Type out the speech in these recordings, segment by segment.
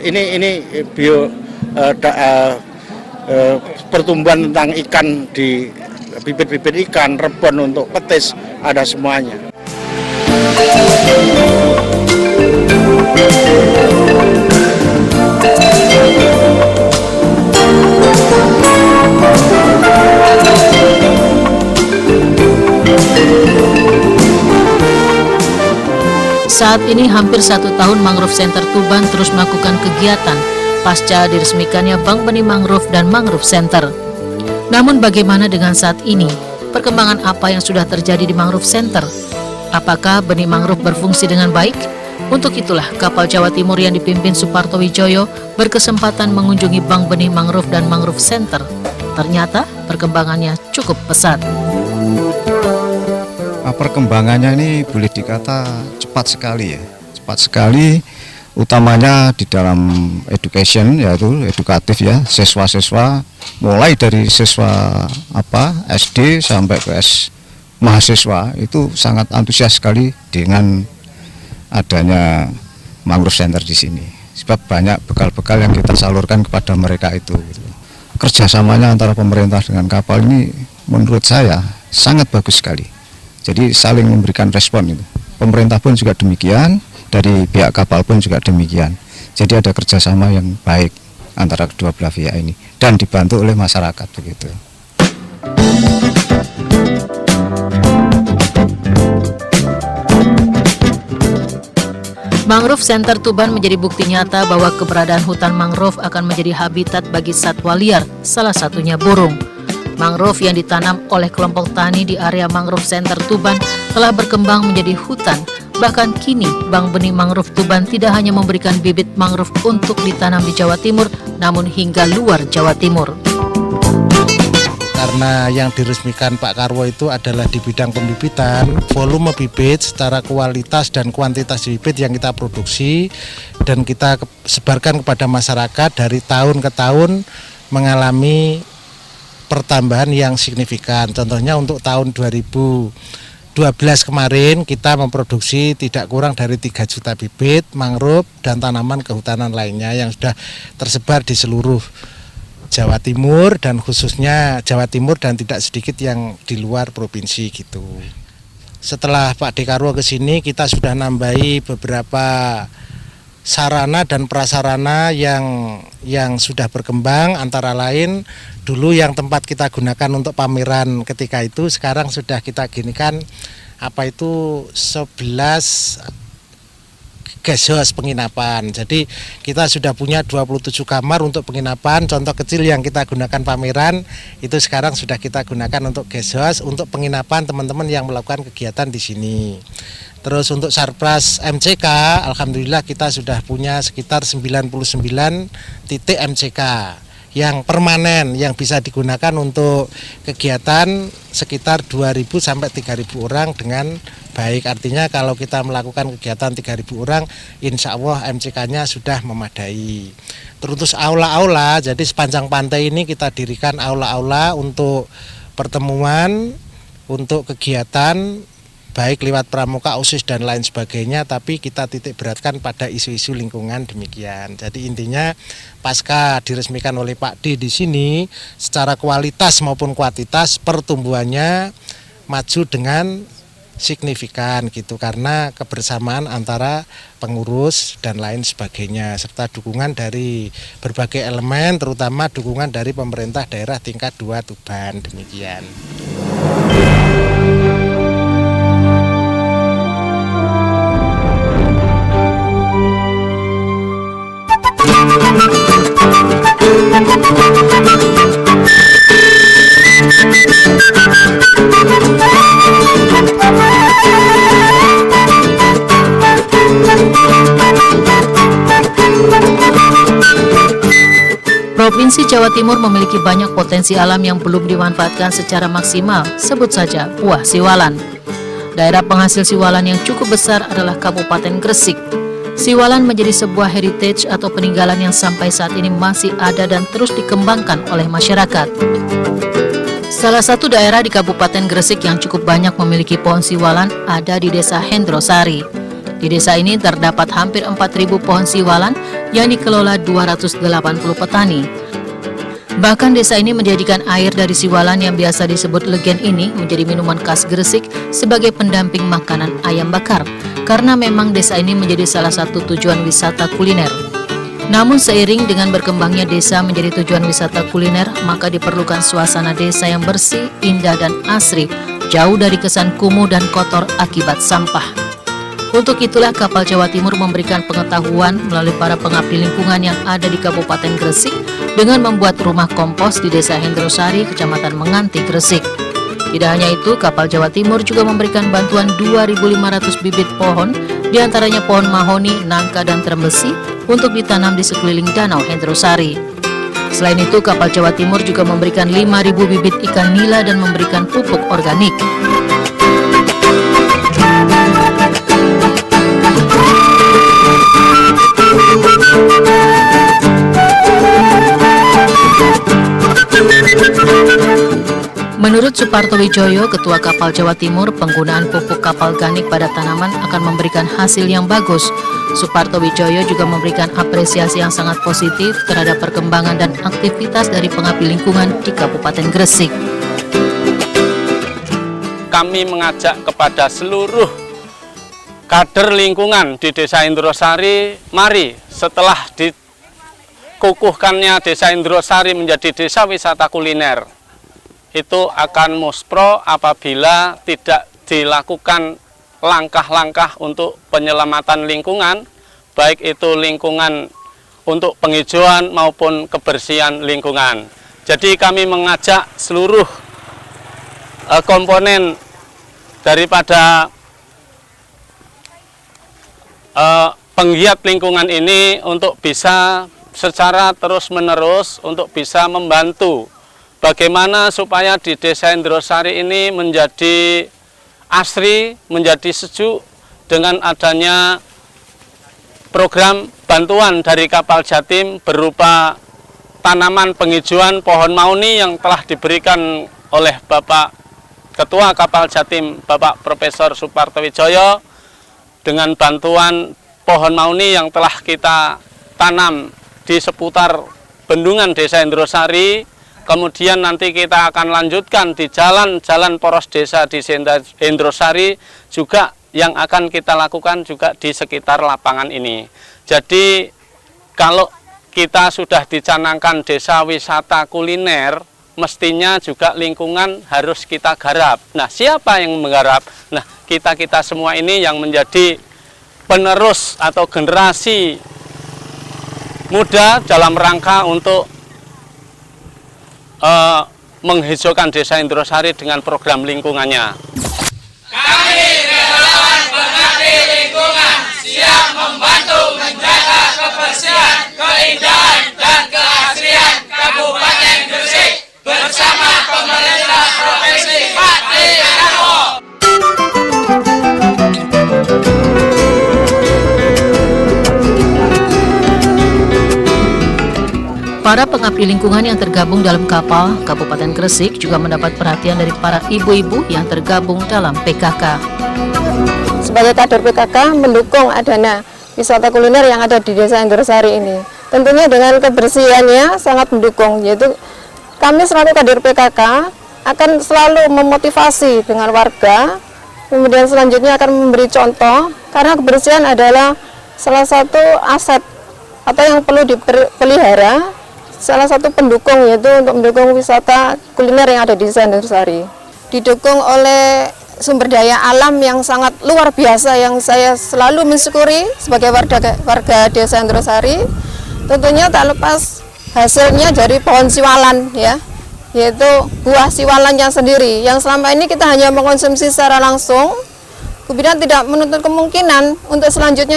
Ini bio pertumbuhan tentang ikan di bibit-bibit ikan, rebon untuk petis, ada semuanya. Saat ini hampir 1 tahun Mangrove Center Tuban terus melakukan kegiatan pasca diresmikannya Bank Benih Mangrove dan Mangrove Center. Namun bagaimana dengan saat ini? Perkembangan apa yang sudah terjadi di Mangrove Center? Apakah benih mangrove berfungsi dengan baik? Untuk itulah kapal Jawa Timur yang dipimpin Suparto Wijoyo berkesempatan mengunjungi Bank Benih Mangrove dan Mangrove Center. Ternyata perkembangannya cukup pesat. Perkembangannya ini boleh dikata cepat sekali ya, cepat sekali, utamanya di dalam education, yaitu edukatif ya, siswa-siswa mulai dari siswa SD sampai ke mahasiswa itu sangat antusias sekali dengan adanya Mangrove Center di sini, sebab banyak bekal-bekal yang kita salurkan kepada mereka itu. Kerjasamanya antara pemerintah dengan kapal ini menurut saya sangat bagus sekali. Jadi saling memberikan respon itu. Pemerintah pun juga demikian, dari pihak kapal pun juga demikian. Jadi ada kerjasama yang baik antara kedua belah pihak ini dan dibantu oleh masyarakat begitu. Mangrove Center Tuban menjadi bukti nyata bahwa keberadaan hutan mangrove akan menjadi habitat bagi satwa liar, salah satunya burung. Mangrove yang ditanam oleh kelompok tani di area Mangrove Center Tuban telah berkembang menjadi hutan. Bahkan kini Bank Benih Mangrove Tuban tidak hanya memberikan bibit mangrove untuk ditanam di Jawa Timur, namun hingga luar Jawa Timur. Karena yang diresmikan Pak Karwo itu adalah di bidang pembibitan, volume bibit secara kualitas dan kuantitas bibit yang kita produksi dan kita sebarkan kepada masyarakat dari tahun ke tahun mengalami pertambahan yang signifikan. Contohnya untuk tahun 2012 kemarin kita memproduksi tidak kurang dari 3 juta bibit mangrove dan tanaman kehutanan lainnya yang sudah tersebar di seluruh Jawa Timur dan khususnya Jawa Timur dan tidak sedikit yang di luar provinsi gitu. Setelah Pak Dekarwo ke sini kita sudah nambahi beberapa sarana dan prasarana yang sudah berkembang, antara lain dulu yang tempat kita gunakan untuk pameran ketika itu sekarang sudah kita ginikan 11 guest house penginapan. Jadi kita sudah punya 27 kamar untuk penginapan. Contoh kecil yang kita gunakan pameran itu sekarang sudah kita gunakan untuk guest house untuk penginapan teman-teman yang melakukan kegiatan di sini. Terus untuk Sarpras MCK, alhamdulillah kita sudah punya sekitar 99 titik MCK yang permanen yang bisa digunakan untuk kegiatan sekitar 2.000 sampai 3.000 orang dengan baik. Artinya kalau kita melakukan kegiatan 3.000 orang, insya Allah MCK-nya sudah memadai. Terus aula-aula, jadi sepanjang pantai ini kita dirikan aula-aula untuk pertemuan, untuk kegiatan baik lewat pramuka, OSIS dan lain sebagainya, tapi kita titik beratkan pada isu-isu lingkungan demikian. Jadi intinya pasca diresmikan oleh Pak D di sini, secara kualitas maupun kuantitas pertumbuhannya maju dengan signifikan gitu, karena kebersamaan antara pengurus dan lain sebagainya, serta dukungan dari berbagai elemen, terutama dukungan dari pemerintah daerah tingkat 2 Tuban demikian. Provinsi Jawa Timur memiliki banyak potensi alam yang belum dimanfaatkan secara maksimal, sebut saja Buah Siwalan. Daerah penghasil siwalan yang cukup besar adalah Kabupaten Gresik. Siwalan menjadi sebuah heritage atau peninggalan yang sampai saat ini masih ada dan terus dikembangkan oleh masyarakat. Salah satu daerah di Kabupaten Gresik yang cukup banyak memiliki pohon siwalan ada di Desa Hendrosari. Di desa ini terdapat hampir 4.000 pohon siwalan yang dikelola 280 petani. Bahkan desa ini menjadikan air dari siwalan yang biasa disebut legen ini menjadi minuman khas Gresik sebagai pendamping makanan ayam bakar, karena memang desa ini menjadi salah satu tujuan wisata kuliner. Namun seiring dengan berkembangnya desa menjadi tujuan wisata kuliner, maka diperlukan suasana desa yang bersih, indah dan asri, jauh dari kesan kumuh dan kotor akibat sampah. Untuk itulah Kapal Jawa Timur memberikan pengetahuan melalui para pengabdi lingkungan yang ada di Kabupaten Gresik dengan membuat rumah kompos di Desa Hendrosari, Kecamatan Menganti, Gresik. Tidak hanya itu, Kapal Jawa Timur juga memberikan bantuan 2.500 bibit pohon, diantaranya pohon mahoni, nangka, dan trembesi untuk ditanam di sekeliling Danau Hendrosari. Selain itu, Kapal Jawa Timur juga memberikan 5.000 bibit ikan nila dan memberikan pupuk organik. Menurut Suparto Wijoyo, Ketua Kapal Jawa Timur, penggunaan pupuk kapal organik pada tanaman akan memberikan hasil yang bagus. Suparto Wijoyo juga memberikan apresiasi yang sangat positif terhadap perkembangan dan aktivitas dari pengabdi lingkungan di Kabupaten Gresik. Kami mengajak kepada seluruh kader lingkungan di Desa Hendrosari, mari setelah dikukuhkannya Desa Hendrosari menjadi desa wisata kuliner, itu akan muspro apabila tidak dilakukan langkah-langkah untuk penyelamatan lingkungan, baik itu lingkungan untuk penghijauan maupun kebersihan lingkungan. Jadi kami mengajak seluruh komponen daripada penggiat lingkungan ini untuk bisa secara terus-menerus untuk bisa membantu bagaimana supaya di Desa Hendrosari ini menjadi asri, menjadi sejuk dengan adanya program bantuan dari Kapal Jatim berupa tanaman penghijauan pohon mahoni yang telah diberikan oleh Bapak Ketua Kapal Jatim, Bapak Profesor Suparto Wijoyo, dengan bantuan pohon mahoni yang telah kita tanam di seputar bendungan Desa Hendrosari. Kemudian nanti kita akan lanjutkan di jalan-jalan poros desa di Hendrosari juga yang akan kita lakukan juga di sekitar lapangan ini. Jadi kalau kita sudah dicanangkan desa wisata kuliner, mestinya juga lingkungan harus kita garap. Nah, siapa yang menggarap? Nah, kita-kita semua ini yang menjadi penerus atau generasi muda dalam rangka untuk menghijaukan Desa Hendrosari dengan program lingkungannya. Kami relawan pengabdi lingkungan siap membantu menjaga kebersihan, keindahan, dan keasrian Kabupaten Gresik bersama pemerintah Provinsi Pati Karo. Para pengabdi lingkungan yang tergabung dalam kapal Kabupaten Gresik juga mendapat perhatian dari para ibu-ibu yang tergabung dalam PKK. Sebagai kader PKK mendukung adanya wisata kuliner yang ada di Desa Hendrosari ini. Tentunya dengan kebersihannya sangat mendukung, yaitu kami selalu kader PKK akan selalu memotivasi dengan warga, kemudian selanjutnya akan memberi contoh, karena kebersihan adalah salah satu aset atau yang perlu dipelihara, salah satu pendukung, yaitu untuk mendukung wisata kuliner yang ada di Desa Hendrosari. Didukung oleh sumber daya alam yang sangat luar biasa yang saya selalu mensyukuri sebagai warga Desa Hendrosari. Tentunya tak lepas hasilnya dari pohon siwalan, ya, yaitu buah siwalannya sendiri yang selama ini kita hanya mengkonsumsi secara langsung, kemudian tidak menuntut kemungkinan untuk selanjutnya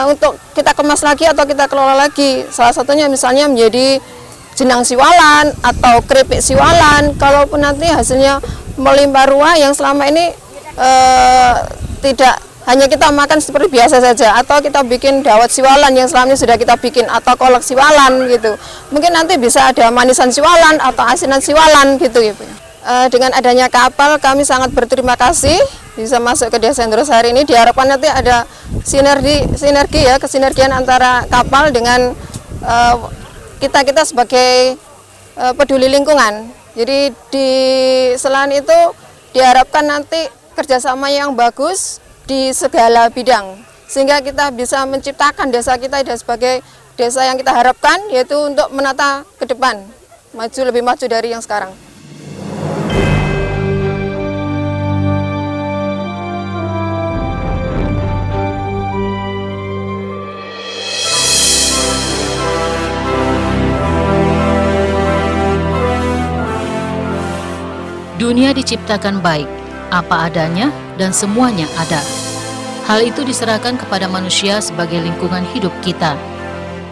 untuk kita kemas lagi atau kita kelola lagi. Salah satunya misalnya menjadi jenang siwalan atau keripik siwalan. Kalaupun nanti hasilnya melimpah ruah yang selama ini tidak hanya kita makan seperti biasa saja, atau kita bikin dawet siwalan yang selama ini sudah kita bikin, atau kolak siwalan gitu. Mungkin nanti bisa ada manisan siwalan atau asinan siwalan gitu. Dengan adanya kapal kami sangat berterima kasih bisa masuk ke Desa Indrosari ini, diharapkan nanti ada sinergi ya, kesinergian antara kapal dengan kita sebagai peduli lingkungan. Jadi di selain itu diharapkan nanti kerjasama yang bagus di segala bidang, sehingga kita bisa menciptakan desa kita sebagai desa yang kita harapkan, yaitu untuk menata ke depan, lebih maju dari yang sekarang. Dunia diciptakan baik, apa adanya dan semuanya ada. Hal itu diserahkan kepada manusia sebagai lingkungan hidup kita.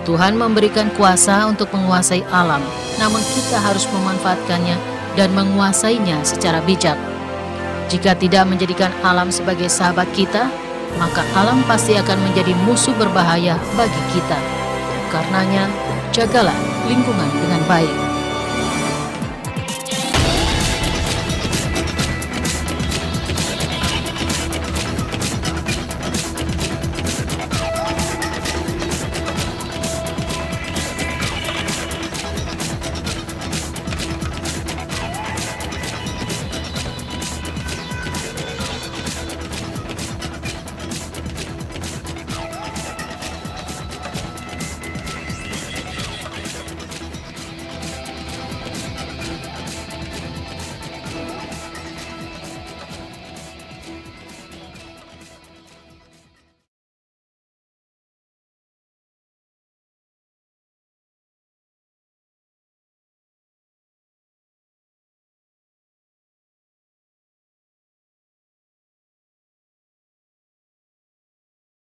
Tuhan memberikan kuasa untuk menguasai alam, namun kita harus memanfaatkannya dan menguasainya secara bijak. Jika tidak menjadikan alam sebagai sahabat kita, maka alam pasti akan menjadi musuh berbahaya bagi kita. Karenanya, jagalah lingkungan dengan baik.